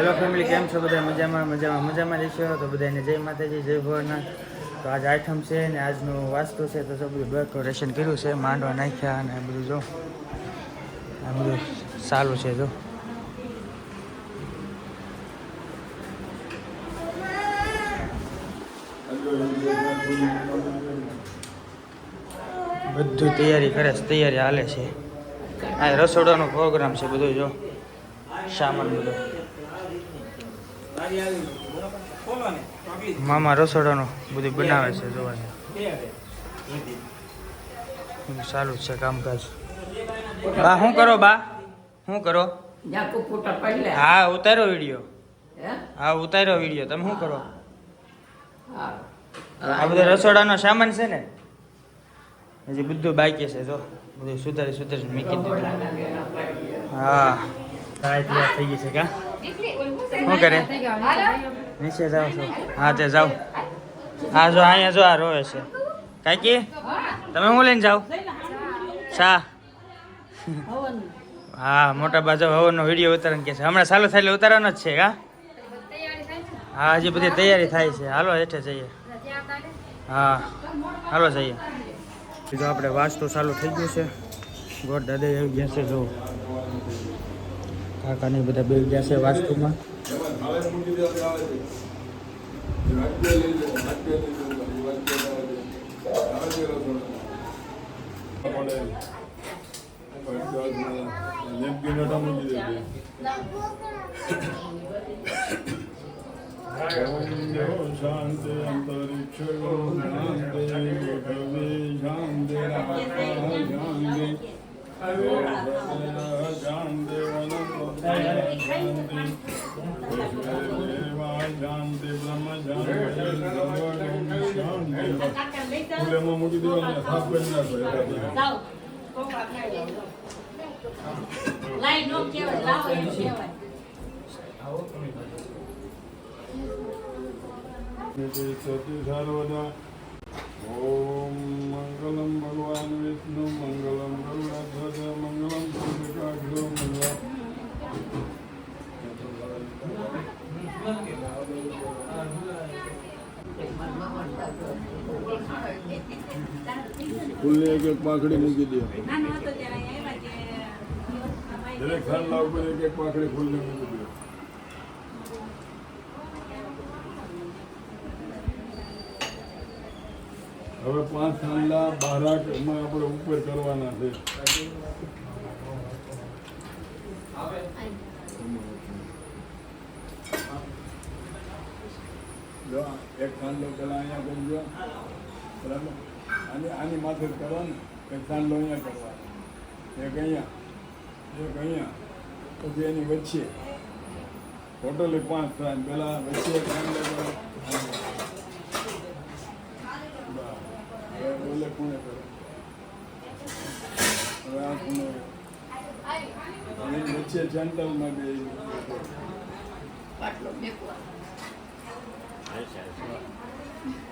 Hello family, કેમ છો બધા? મજામાં રહેશો તો બધાને જય માતાજી, જય ભોળનાથ. તો આજ આઠમ છે ને આજનું વાસ્તુ છે તો બધું ડેકોરેશન કર્યું છે, માંડવા નાખ્યા અને બધું જો આ બધું સારું છે. જો બધું તૈયારી કરે છે, તૈયારી હાલે છે. આ રસોડાનો પ્રોગ્રામ છે બધું. જો સામાન બધો મામા રસોડાનું બધું બનાવે છે. જોવાનું સારું છે કામકાજ. બા શું કરો? બા શું કરો? હા ઉતાર્યો વિડીયો. હા ઉતાર્યો વિડીયો. તમે શું કરો? આ બધો રસોડાનો સામાન છે ને, હજી બધું બાકી છે. જો બધું સુધારી મૂકી દીધું. હા તૈયાર થઈ ગઈ છે. કા શું કરે? નીચે જાઓ છો? હા તે જાઓ. હા જો અહીંયા જો આ રોવે છે. કાકી તમે શું લઈને જાઓ? શા? હા મોટા બાજુ હવનનો વિડીયો ઉતારવાનું કે છે. હમણાં ચાલુ થાય એટલે ઉતારવાનો જ છે. કા હા હજી બધી તૈયારી થાય છે. હાલો હેઠે જઈએ. હા હાલો જઈએ. જો આપણે વાસ્તુ ચાલુ થઈ ગયું છે. ગોળ દાદા આવી ગયા છે. જો કાકાની બધા બે ગયા છે વાસ્તુમાં. શાંતિ અંતરિક્ષ મૂકી દેવાની સાફ કરી નાખો. સતી સર્વદા. ઓમ મંગલમ ભગવાન વિષ્ણુ મંગલમ ગરુડધ્વજ મંગલમ પુંડરીકાક્ષ મંગલમ. ફૂલની એક પાંખડી મૂકી દો. દરેક ખાંડલા ઉપર એક પાંખડી ફૂલની મૂકી દો. હવે 5 ખાંડલા બારાક એમાં આપણે ઉપર કરવાના છે. એક ખાંડલો પેલા અહીંયા કરજો, બરાબર? આની માથે જ કરવાનું. એક ખાંડલો અહીંયા કરવાનો, એક અહીંયા, પછી એની વચ્ચે ટોટલી 5 થાય. પેલા વચ્ચે એક ખાંડલો કરો. બોલે કોને કરો? હવે આ કોને વચ્ચે સેન્ટરમાં બે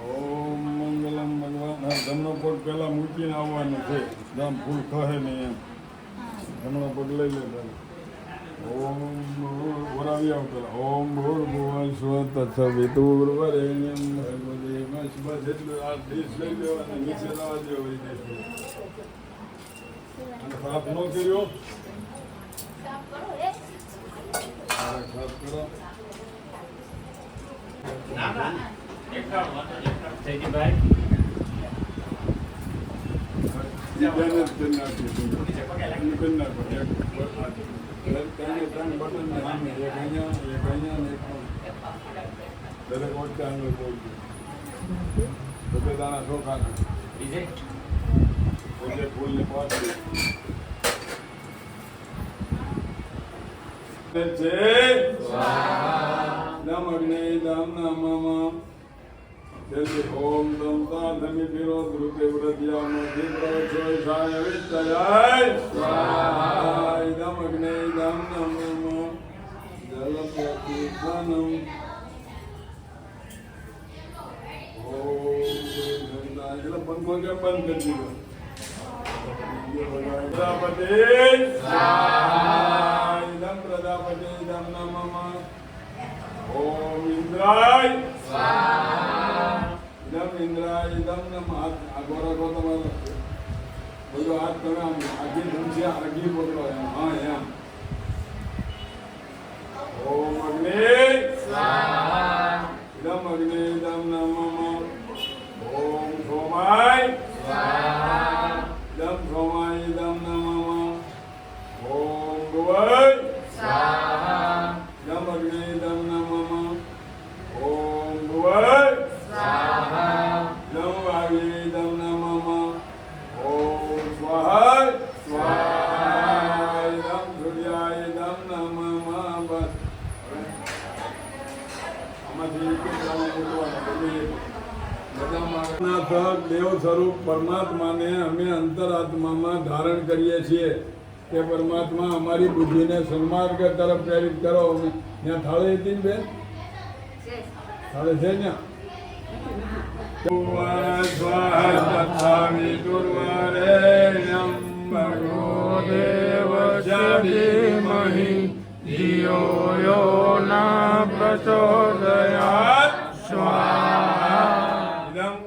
ઓમ મંગલમ ભગવાન. જમણો પગ પેલા મૂકીને આવવાનું છે. જામ ફૂલ ખહે નહીં એમ. જમણો પગ લઈ લે પેલા. ઓમ વરાવી આવ પેલા. ઓમ ભૂર ભુવન સ્વત તત્સવિતુર્વરેણ્યમ ભર્ગોદેવસ્ય. બસ એટલું આ દેશ લઈ લેવાના, નીચે લાવવા દેવો. અને સાફ ન કર્યો સાફ કરો. દરેક વખતે આનું દાણા ચોખાના ફૂલની પાછી ઓમ દમ ધમી પીરો ધ્રુતે વ્રત્યામથી પ્રવચોષાય વિત્તયાય સ્વાહા. ઇદમ અગ્ને ઇદમ નમઃ જલપ્રતિષ્ઠાનમ. એટલે પંખો કેમ બંધ કરી દીધો? પ્રજાપતિ ઇદમ પ્રજાપતિ ઇદમ નમઃ ઇન્દ્રાય ઇદમ ઇન્દ્રાય ઇદમ નમ હાથ આગો રાખો તમારો બધો હાથ તમે આમ આગી ધમશે આગી પકડો એમ હા એમ ઓમ અગ્નિ સ્વાહા ઇદમ અગ્નિ ઇદમ નમઃ ઓમ સોમાય સ્વાહા ઇદમ સોમાય ઇદમ નમઃ ઓમ ભુવય સ્વાહા ઇદમ અગ્નિ ઇદમ નમઃ ઓમ ભુવય સ્વાહા ઇદમ વાગે ઇદમ નમઃ ઓમ સ્વાહા સ્વાહા ઇદમ સૂર્યાય ઇદમ નમઃ બસ આમાંથી એક દેવ સ્વરૂપ પરમાત્માને અમે અંતરાત્મામાં ધારણ કરીએ છીએ કે પરમાત્મા અમારી બુદ્ધિને સન્માર્ગ તરફ પ્રેરિત કરો ત્યાં થાળી હતી ને બેન થાળી છે ને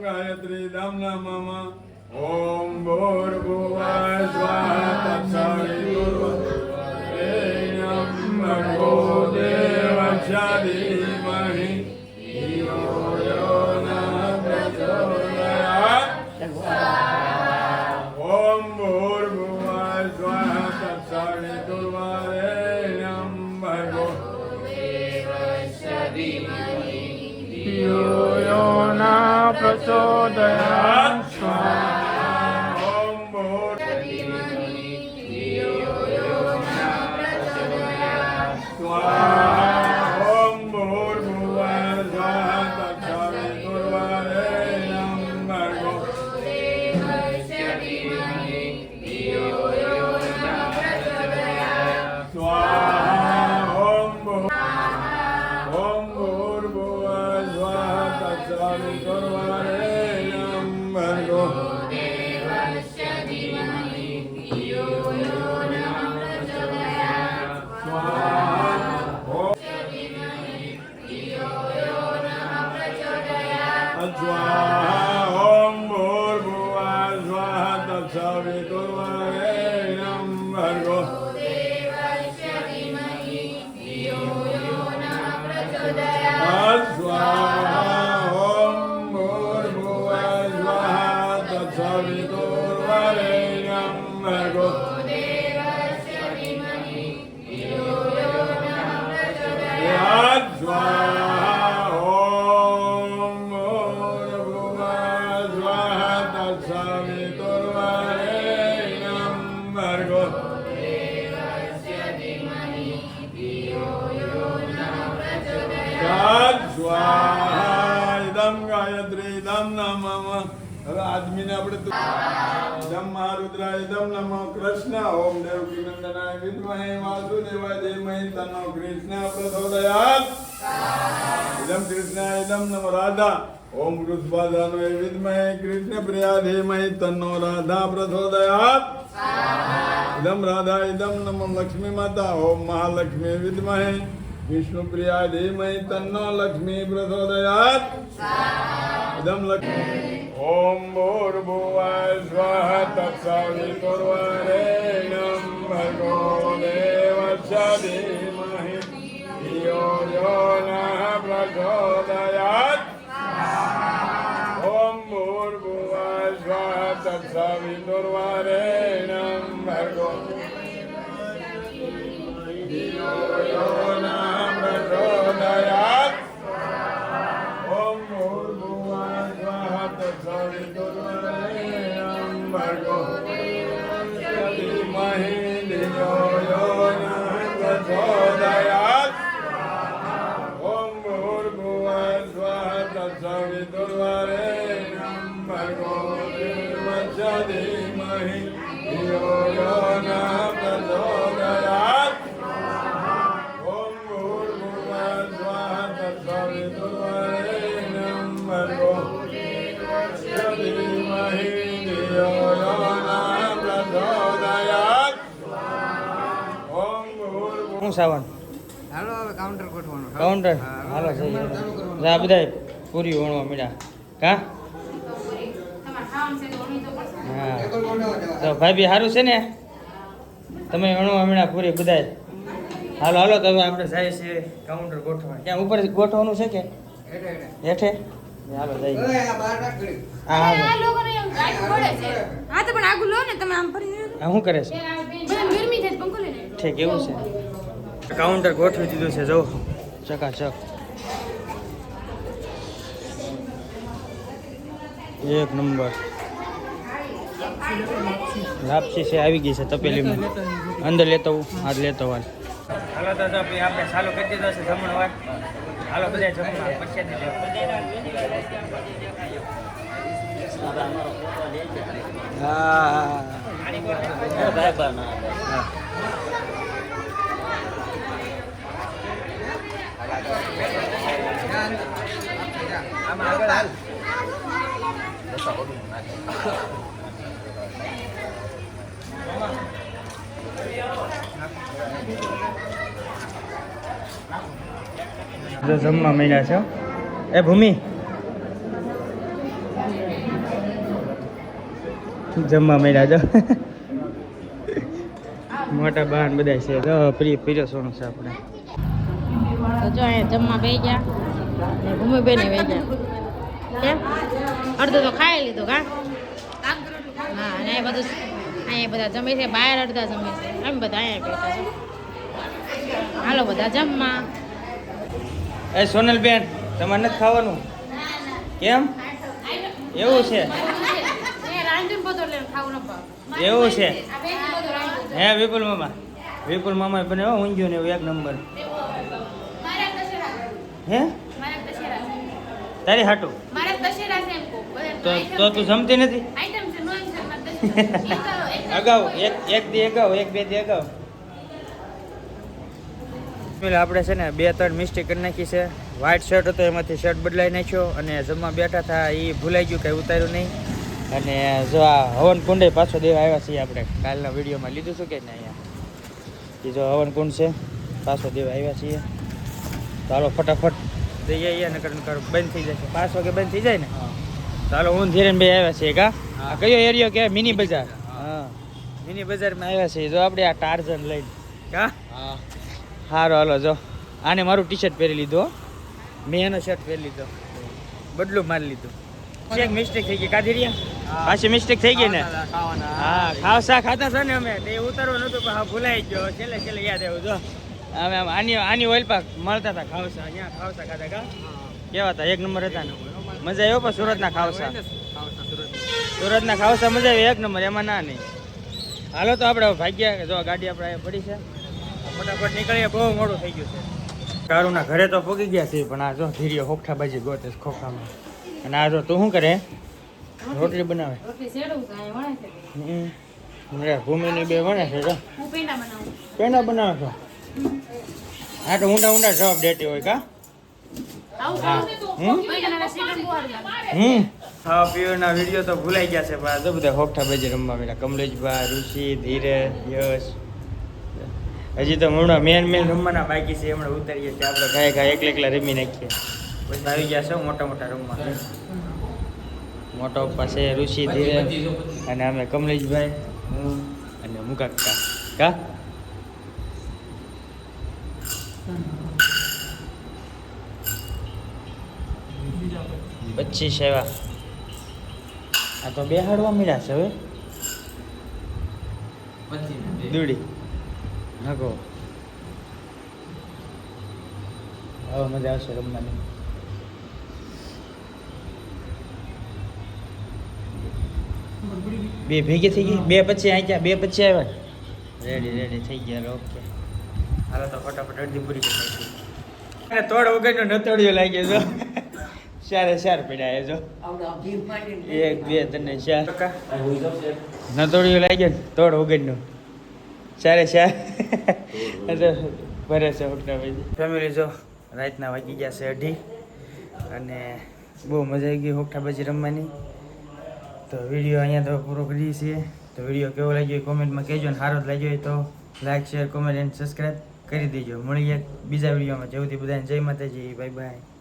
ગાયત્રી દમ નમઃ ઓમ ભૂર્ભુવઃ સ્વાહા તત્સવિતુર્વરેણ્યં ભર્ગો દેવસ્ય ધીમહિ ધિયો યો ન પ્રચોદયાत् ઓમ ભૂર્ભુવઃ સ્વાહા તત્સવિતુર્વરેણ્યં ભર્ગો દેવસ્ય ધીમહિ ધિયો યો ન પ્રચોદયાत् સ્વાહા ઓમ ભૂર્ભુવઃ ધિયો યો ન પ્રચોદયાत् સ્વાહા ઓમ ભૂર્ભુવઃ સ્વાહા તત્સવિતુર્વરેણ્યં ભર્ગો દેવસ્ય ધીમહિ ધિયો યો ન પ્રચોદયાत् સ્વાહા ઓમ ભૂર્ભુવઃ સ્વાહા તત્સવિતુર્વરેણ્યં ભર્ગો દેવસ્ય ધીમહિ ધિયો યો ન પ્રચોદયાत् સ્વાહા ઓમ ભૂર્ભુવઃ સ્વાહા તત્સવિતુર્વરેણ્યં ભર્ગો દેવસ્ય ધીમહિ ધિયો યો ન પ્રચોદયાत् સ્વાહા ઓમ ભૂર્ભુવઃ સ્વાહા તત્સવિતુર્વરેણ્યં ભર્ગો દેવસ્ય ધીમહિ ધિયો યો ન પ્રચોદયાत् સ્વાહા ઓમ ભૂર્ભુવઃ સ્વાહા તત્સવિતુર્વરેણ્યં ભર્ગો દેવસ્ય ધીમહિ ધિયો યો ન પ્રચોદયાत् સ્વાહા ઇદમ ગાયત્રી ઇદમ નમઃ હવે આદમીને આપણે ઇદમ મહારુદ્રાય ઇદમ નમઃ કૃષ્ણ ઓમ દેવકી નંદનાય વિદ્મહે વાસુદેવાય ધીમહિ તન્નો કૃષ્ણ પ્રચોદયાत् ઇદમ કૃષ્ણાય ઇદમ નમઃ રાધા ઓમ વૃષભાધાનાય વિદ્મહે કૃષ્ણ પ્રિયા ધીમહિ તન્નો રાધા પ્રચોદયાत् ઇદમ રાધા ઇદમ નમઃ લક્ષ્મી માતા ઓમ મહાલક્ષ્મી વિદ્મહે વિષ્ણુ પ્રિયા ધીમહિ તન્નો લક્ષ્મી પ્રચોદયાत् ઇદમ લક્ષ્મી ઓમ ભૂર્ભુવઃ સ્વાહા તત્સવિતુર્વરેણ્યં ભર્ગો દેવસ્ય ધીમહિ ધિયો યો ન પ્રચોદયાत् ઓમ ભૂર્ભુવઃ સ્વાહા તત્સવિતુર્વરેણ્યં ભર્ગો ધિયો યો ન પ્રચોદયાत् ઓમ ભૂર્ભુવઃ સ્વાહા તત્સવિતુર્વરેણ્યં ભર્ગો દેવસ્ય ધીમહિ ધિયો યો ન પ્રચોદયાत् ઓમ ભૂર્ભુવઃ સ્વાહા તત્સવિતુર્વરેણ્યં ભર્ગો દેવસ્ય ધીમહિ ધિયો યો ન પ્રચોદયાत् ઓમ ભૂર્ભુવઃ સ્વાહા તત્સવિતુર્વરેણ્યં ભર્ગો દેવસ્ય ધીમહિ ધિયો યો ન પ્રચોદયાत् ઓમ ભૂર્ભુવઃ હું સાવન હાલો હવે કાઉન્ટર કાઉન્ટર હાલો જઈએ જા બધા પૂરી વણવા મળ્યા કા હા તો ભાઈ બી સારું છે ને તમે વણવા મળ્યા પૂરી બધાય હાલો હાલો તો હવે આપણે જાય છીએ કાઉન્ટર ગોઠવા ક્યાં ઉપર ગોઠવાનું છે કે હેઠે હાલો જઈએ હા શું કરે છે ઠીક એવું છે કાઉન્ટર ગોઠવી દીધું છે જો ચકાચક એક નંબર લાપસી છે આવી ગઈ છે તપેલીમાં અંદર લેતો હાથ લેતો હાલ હાલો તો આપણે ચાલુ કરી દીધો છે જમણવાર હાલો બધા જમવા પછી હા જમવા મળ્યા છો એ ભૂમિ જમવા મળ્યા છો મોટા બહાર બધા છે તો પીરસવાનું છે આપણે તો જો અહીંયા જમવા બેસી ગયા ને ભૂમિબેન બેસી ગયા કેમ અડધું તો ખાઈ લીધું કા હા અને અહીંયા બધા જમે છે બહાર અડધા જમે છે એમ બધા અહીંયા બેઠા છે હાલો બધા જમવા એ સોનલબેન તમારે નથી ખાવાનું કેમ એવું છે એવું છે હે વિપુલ મામા બને ઊંઘ્યું ને એવું એક નંબર હે તારી હાટું તો તું જમતી નથી અગાઉ એક દી અગાઉ એક બે દી અગાઉ આપણે છે ને 2-3 મિસ્ટેક કરી નાખી છે વ્હાઇટ શર્ટ હતો એમાંથી શર્ટ બદલાઈ નાખ્યો અને જમવા બેઠા હતા એ ભૂલાઈ ગયું કંઈ ઉતાર્યું નહીં અને જો આ હવન કુંડે પાછો દેવા આવ્યા છીએ આપણે કાલના વિડીયોમાં લીધું છું કે ને અહીંયા એ જો હવન કુંડ છે પાછો દેવા આવ્યા છીએ તો હાલો ફટાફટ જઈએ નકર બંધ થઈ જશે 5 વાગે બંધ થઈ જાય ને તો હાલો હું ધીરે બે આવ્યા છીએ કા આ કયો એરિયો કે મિની બજાર હા મિની બજારમાં આવ્યા છીએ જો આપણે આ ટાર્ઝન લઈને કા હા સારું હાલો જો આને મારું ટી શર્ટ પહેરી લીધું મેં એનો શર્ટ પહેરી લીધો બદલું મારી લીધું એક મિસ્ટેક થઈ ગઈ કાધીરિયા પાછી મિસ્ટેક થઈ ગઈ ને હા ખાવસા ખાતા છે ને અમે તે ઉતારવું નતું પણ હા ભૂલાઈ ગયો છેલ્લે યાદ આવ્યું જો અમે આની ઓઇલ પાક મળતા હતા ખાવસા અહીંયા ખાવસા ખાતા કા કેવા હતા એક નંબર હતા ને મજા આવ્યો પણ સુરતના ખાવસા મજા આવી એક નંબર એમાં ના નહીં હાલો તો આપણે ભાગ્યા જો ગાડી આપણે પડી છે ફટાફટ નીકળીએ બહુ મોડું થઈ ગયું છે કારુના ઘરે તો પહોંચી ગયા છે પણ આ જો ધીરીઓ હોખા બાજી ગોતે ખોખામાં અને આ જો તું શું કરે રોટલી બનાવે ભૂમિની બે વણે છે પેંડા બનાવે છો હા તો ઊંડા જવાબ દેતી હોય કા ખાવા પીવાના વિડીયો તો ભૂલાઈ ગયા છે પણ જો બધા હોખા બાજી રમવા પેલા કમલેશભાઈ ઋષિ ધીરે યશ હજી તો હમણાં મેન રમવાના બાકી છે હમણાં ઉતારીએ છીએ આપણે ગાય એકલા રમી નાખીએ પછી આવી ગયા છે મોટા રમવા મોટા પપ્પા છે ઋષિ ધીરે અને અમે કમલેશભાઈ હું અને મુકાકા કા પછી સેવા આ તો બેહાડવા મળ્યા છે હવે દૂડી નાખો હવે મજા આવશે રમવાની બે ભેગી થઈ ગઈ બે પછી આવ્યા રેડી થઈ ગયા ઓકે હાલો તો ફટાફટ અડધી પૂરી કરી અને તોડ વગરનો નતોડિયો લાગ્યો જો ચારે પડ્યા જો 1 2 3 4 નતોડિયો લાગ્યો ને તોડ વગરનો ચારે ભરે છે ફેમિલી જો રાતના વાગી ગયા છે 2:30 અને બહુ મજા આવી ગઈ હોઠાબાજી રમવાની તો વિડીયો અહીંયા તો પૂરો કરીએ છીએ તો વિડીયો કેવો લાગ્યો કોમેન્ટમાં કહેજો અને સારો જ લાગ્યો હોય તો like share comment and subscribe કરી દેજો. મળીએ બીજા વિડીયોમાં. જેવથી બધાને જય માતાજી, બાય બાય.